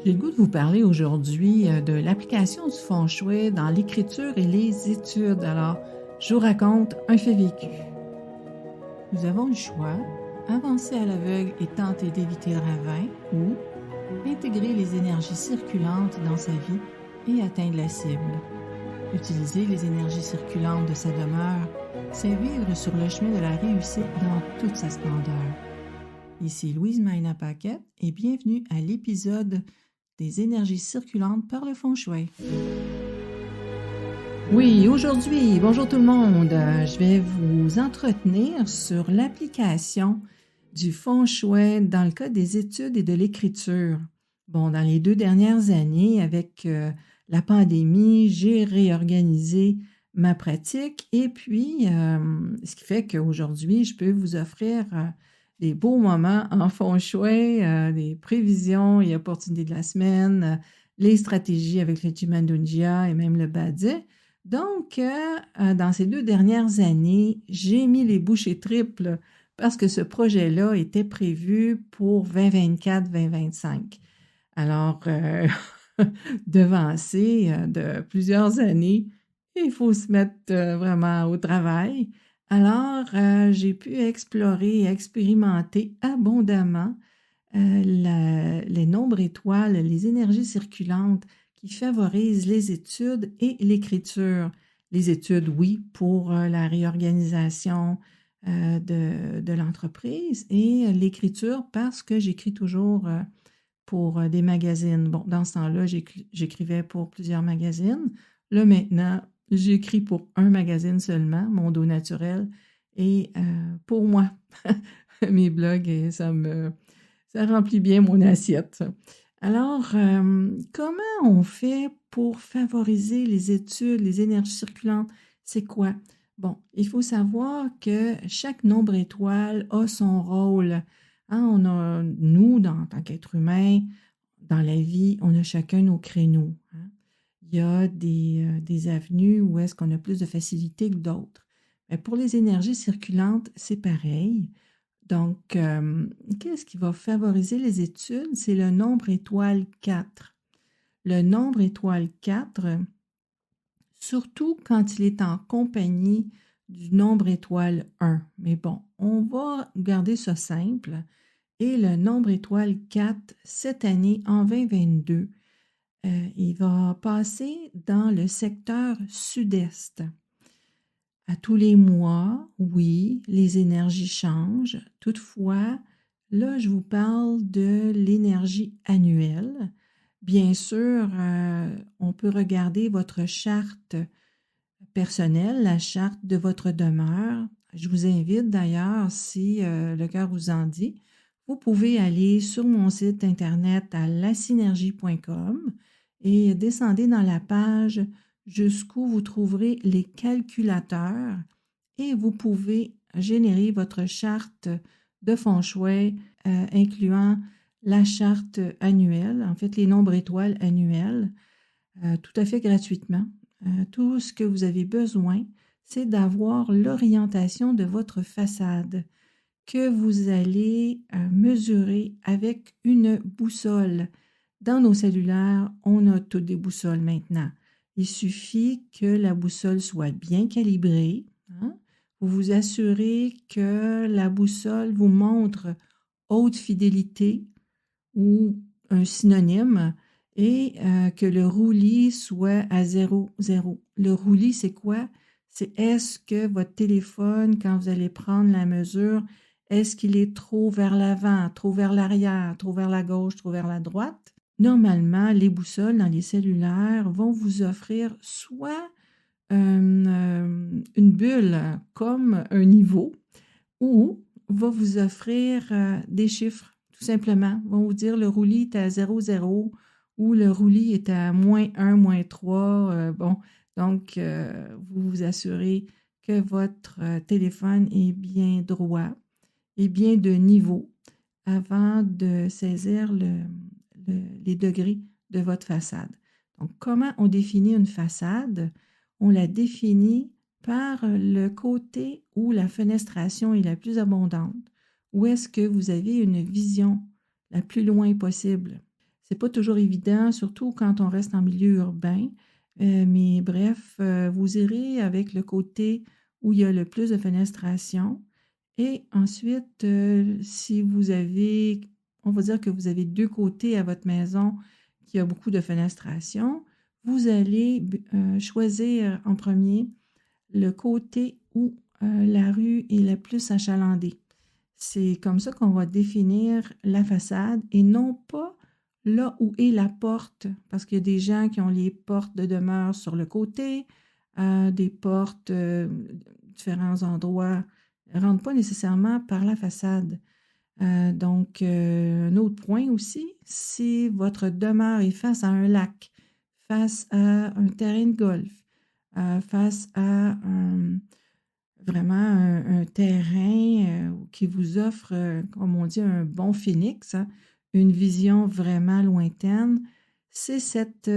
J'ai le goût de vous parler aujourd'hui de l'application du feng shui dans l'écriture et les études. Alors, je vous raconte un fait vécu. Nous avons le choix, avancer à l'aveugle et tenter d'éviter le ravin ou intégrer les énergies circulantes dans sa vie et atteindre la cible. Utiliser les énergies circulantes de sa demeure, c'est vivre sur le chemin de la réussite dans toute sa splendeur. Ici Louise Maina Paquette et bienvenue à l'épisode des énergies circulantes par le feng shui. Oui, aujourd'hui, bonjour tout le monde, je vais vous entretenir sur l'application du feng shui dans le cas des études et de l'écriture. Bon, dans les 2 dernières années, avec la pandémie, j'ai réorganisé ma pratique et puis, ce qui fait qu'aujourd'hui, je peux vous offrir des beaux moments en feng shui, des prévisions et opportunités de la semaine, les stratégies avec le Jia et même le Badzi. Donc, dans ces 2 dernières années, j'ai mis les bouchées triples parce que ce projet-là était prévu pour 2024-2025. Alors, devancé de plusieurs années, il faut se mettre vraiment au travail. Alors, j'ai pu explorer et expérimenter abondamment les nombres étoiles, les énergies circulantes qui favorisent les études et l'écriture. Les études, oui, pour la réorganisation de l'entreprise et l'écriture parce que j'écris toujours pour des magazines. Bon, dans ce temps-là, j'écrivais pour plusieurs magazines. Là, maintenant, j'écris pour un magazine seulement, Mon Dos Naturel, et pour moi, mes blogs, et ça remplit bien mon assiette. Alors, comment on fait pour favoriser les études, les énergies circulantes? C'est quoi? Bon, il faut savoir que chaque nombre étoile a son rôle. Hein, nous, en tant qu'être humain, dans la vie, on a chacun nos créneaux. Hein. Il y a des avenues où est-ce qu'on a plus de facilité que d'autres. Mais pour les énergies circulantes, c'est pareil. Donc, qu'est-ce qui va favoriser les études? C'est le nombre étoile 4. Le nombre étoile 4, surtout quand il est en compagnie du nombre étoile 1. Mais bon, on va garder ça simple. Et le nombre étoile 4, cette année, en 2022, il va passer dans le secteur sud-est. À tous les mois, oui, les énergies changent. Toutefois, là, je vous parle de l'énergie annuelle. Bien sûr, on peut regarder votre charte personnelle, la charte de votre demeure. Je vous invite d'ailleurs, si le cœur vous en dit, vous pouvez aller sur mon site internet à lasynergie.com et descendez dans la page jusqu'où vous trouverez les calculateurs et vous pouvez générer votre charte de feng shui incluant la charte annuelle, en fait les nombres étoiles annuels, tout à fait gratuitement. Tout ce que vous avez besoin, c'est d'avoir l'orientation de votre façade que vous allez mesurer avec une boussole. Dans nos cellulaires, on a toutes des boussoles maintenant. Il suffit que la boussole soit bien calibrée. Hein? Vous vous assurez que la boussole vous montre haute fidélité ou un synonyme et que le roulis soit à 0, 0. Le roulis, c'est quoi? C'est est-ce que votre téléphone, quand vous allez prendre la mesure, est-ce qu'il est trop vers l'avant, trop vers l'arrière, trop vers la gauche, trop vers la droite? Normalement, les boussoles dans les cellulaires vont vous offrir soit une bulle comme un niveau ou va vous offrir des chiffres, tout simplement. Vont vous dire le roulis est à 0, 0 ou le roulis est à moins 1, moins 3. Donc, vous vous assurez que votre téléphone est bien droit et bien de niveau avant de saisir les degrés de votre façade. Donc, comment on définit une façade? On la définit par le côté où la fenestration est la plus abondante, où est-ce que vous avez une vision la plus loin possible. C'est pas toujours évident, surtout quand on reste en milieu urbain. Mais bref, vous irez avec le côté où il y a le plus de fenestration. Et ensuite, si vous avez, on va dire que vous avez 2 côtés à votre maison qui a beaucoup de fenestration, vous allez choisir en premier le côté où la rue est la plus achalandée. C'est comme ça qu'on va définir la façade et non pas là où est la porte, parce qu'il y a des gens qui ont les portes de demeure sur le côté, des portes, différents endroits ne rentrent pas nécessairement par la façade. Donc, un autre point aussi, si votre demeure est face à un lac, face à un terrain de golf, face à vraiment un terrain qui vous offre, comme on dit, un bon phénix, hein, une vision vraiment lointaine, c'est cette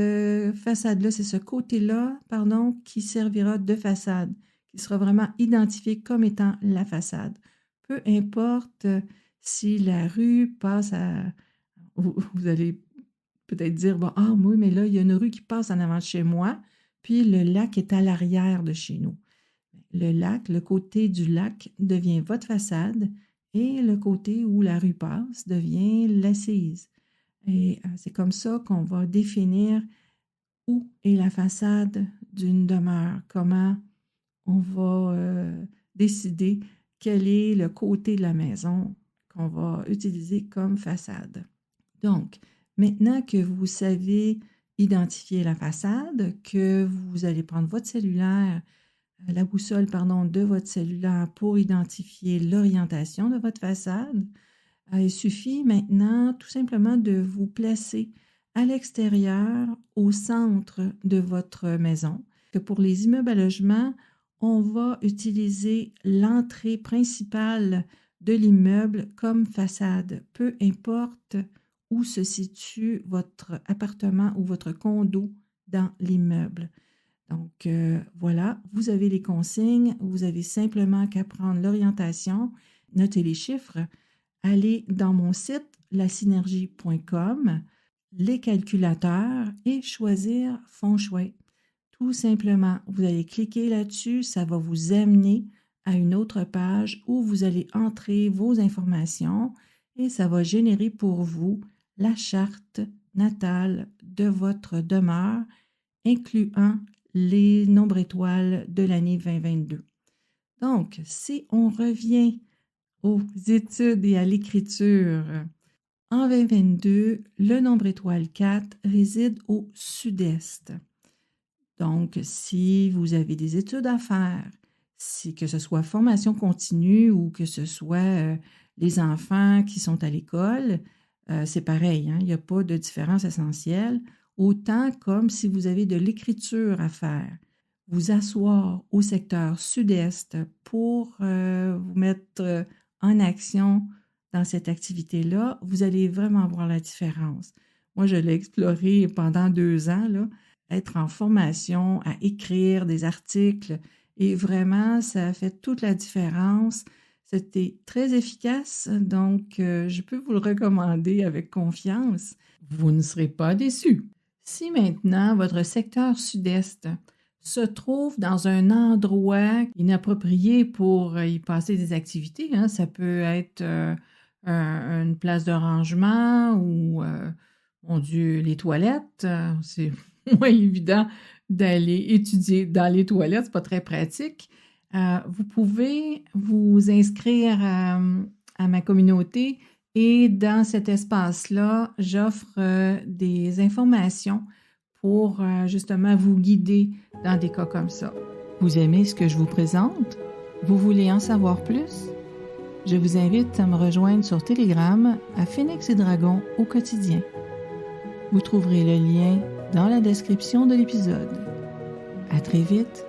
façade-là, c'est ce côté-là, pardon, qui servira de façade, qui sera vraiment identifié comme étant la façade. Peu importe si la rue passe à... Vous allez peut-être dire, bon, ah oui, mais là, il y a une rue qui passe en avant de chez moi, puis le lac est à l'arrière de chez nous. Le lac, le côté du lac devient votre façade et le côté où la rue passe devient l'assise. Et c'est comme ça qu'on va définir où est la façade d'une demeure, comment on va décider quel est le côté de la maison qu'on va utiliser comme façade. Donc, maintenant que vous savez identifier la façade, que vous allez prendre votre cellulaire, la boussole, pardon, de votre cellulaire pour identifier l'orientation de votre façade, il suffit maintenant tout simplement de vous placer à l'extérieur, au centre de votre maison. Que pour les immeubles à logement, on va utiliser l'entrée principale de l'immeuble comme façade, peu importe où se situe votre appartement ou votre condo dans l'immeuble. Donc, voilà, vous avez les consignes, vous avez simplement qu'à prendre l'orientation, noter les chiffres, aller dans mon site, lasynergie.com, les calculateurs et choisir feng shui. Tout simplement, vous allez cliquer là-dessus, ça va vous amener à une autre page où vous allez entrer vos informations et ça va générer pour vous la charte natale de votre demeure, incluant les nombres étoiles de l'année 2022. Donc, si on revient aux études et à l'écriture, en 2022, le nombre étoile 4 réside au sud-est. Donc, si vous avez des études à faire, que ce soit formation continue ou que ce soit les enfants qui sont à l'école, c'est pareil, hein, il n'y a pas de différence essentielle. Autant comme si vous avez de l'écriture à faire, vous asseoir au secteur sud-est pour vous mettre en action dans cette activité-là, vous allez vraiment voir la différence. Moi, je l'ai exploré pendant 2 ans, là, être en formation, à écrire des articles, et vraiment, ça a fait toute la différence. C'était très efficace, donc je peux vous le recommander avec confiance. Vous ne serez pas déçus. Si maintenant votre secteur sud-est se trouve dans un endroit inapproprié pour y passer des activités, hein, ça peut être une place de rangement ou, mon Dieu, les toilettes, c'est moins évident d'aller étudier dans les toilettes, c'est pas très pratique. Vous pouvez vous inscrire à ma communauté et dans cet espace-là, j'offre des informations pour justement vous guider dans des cas comme ça. Vous aimez ce que je vous présente? Vous voulez en savoir plus? Je vous invite à me rejoindre sur Telegram à Phénix et Dragon au quotidien. Vous trouverez le lien dans la description de l'épisode. À très vite!